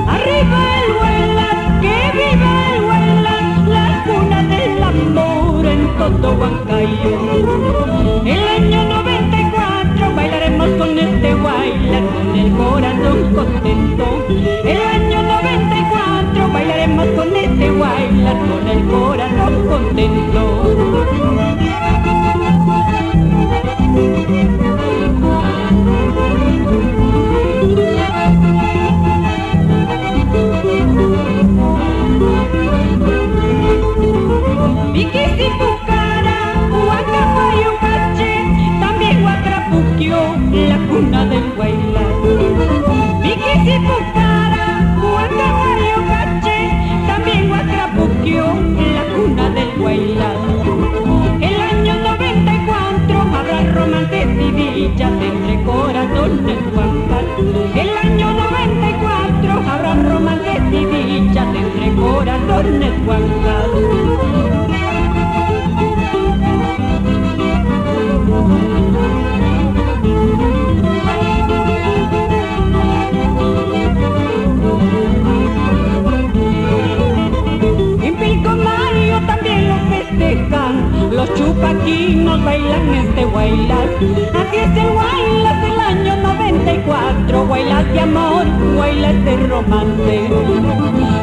Arriba el Huaylas, que viva el Huaylas, la cuna del amor en todo Huancayo. El año 94 bailaremos con este Huaylas, con el corazón contento. El año 94 bailaremos con este Huaylas, con el corazón contento. Viquisipucara, Huancahuayucache, también Huatrapuquio, la cuna del Huaylas. Viquisipucara, Huancahuayucache, también Huatrapuquio, la cuna del Huaylas. El año 94 habrá romances y dichas entre corazones huancas. El año 94 habrá romances y dichas entre corazones huancas. Los chupaquinos bailan este Huaylas, así es el Huaylas del año 94, Huaylas de amor, Huaylas de romance.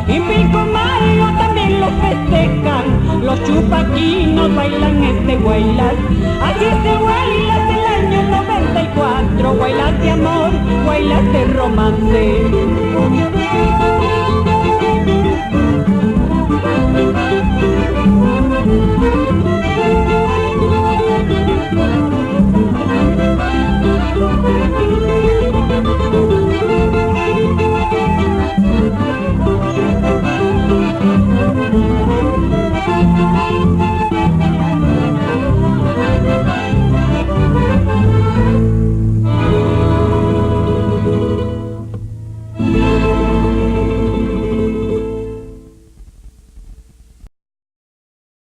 En Pilcomayo también lo festejan, los chupaquinos bailan este Huaylas, así es el Huaylas del año 94, Huaylas de amor, Huaylas de romance.